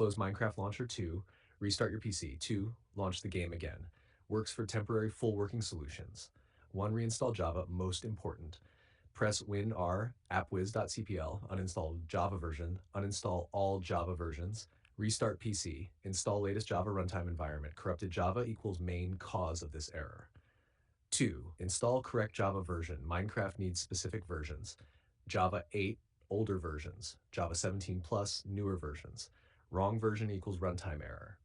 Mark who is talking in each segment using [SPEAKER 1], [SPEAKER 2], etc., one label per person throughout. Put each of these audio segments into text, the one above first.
[SPEAKER 1] close Minecraft launcher. 2, restart your PC. 2, launch the game again. Works for temporary full working solutions. 1, reinstall Java, most important. Press Win-R, appwiz.cpl, uninstall Java version, uninstall all Java versions, restart PC, install latest Java Runtime Environment. Corrupted Java equals main cause of this error. 2, install correct Java version. Minecraft needs specific versions. Java 8, older versions. Java 17 plus, newer versions. Wrong version equals runtime error.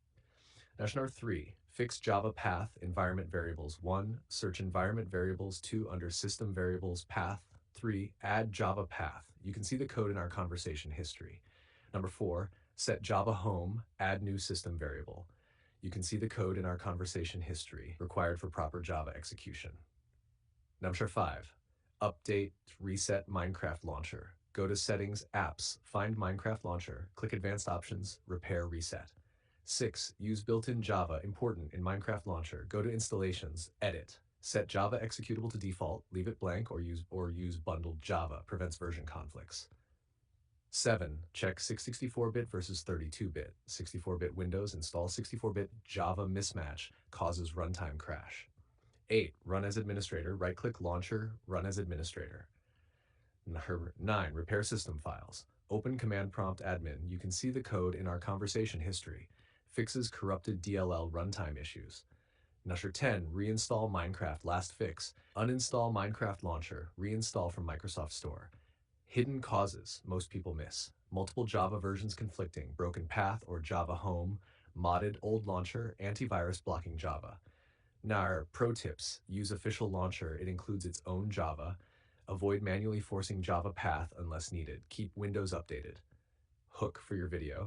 [SPEAKER 1] National 3, fix Java path environment variables. 1, search environment variables. 2, under system variables path. 3, add Java path. You can see the code in our conversation history. Number 4, set Java home, add new system variable. You can see the code in our conversation history required for proper Java execution. Number 5, update, reset Minecraft launcher. Go to Settings, Apps, find Minecraft launcher, click Advanced Options, Repair, Reset. 6, use built-in Java, important in Minecraft launcher. Go to Installations, Edit. Set Java executable to default, leave it blank, or use bundled Java, prevents version conflicts. 7, check 64-bit versus 32-bit. 64-bit Windows install 64-bit Java mismatch, causes runtime crash. 8, run as administrator, right-click launcher, run as administrator. 9, repair system files. Open command prompt admin. You can see the code in our conversation history. Fixes corrupted DLL runtime issues. Number 10, reinstall Minecraft, last fix. Uninstall Minecraft launcher, reinstall from Microsoft Store. Hidden causes most people miss. Multiple Java versions conflicting, broken path or Java home, modded old launcher, antivirus blocking Java. Now, our pro tips: use official launcher, it includes its own Java. Avoid manually forcing Java path unless needed. Keep Windows updated. Hook for your video.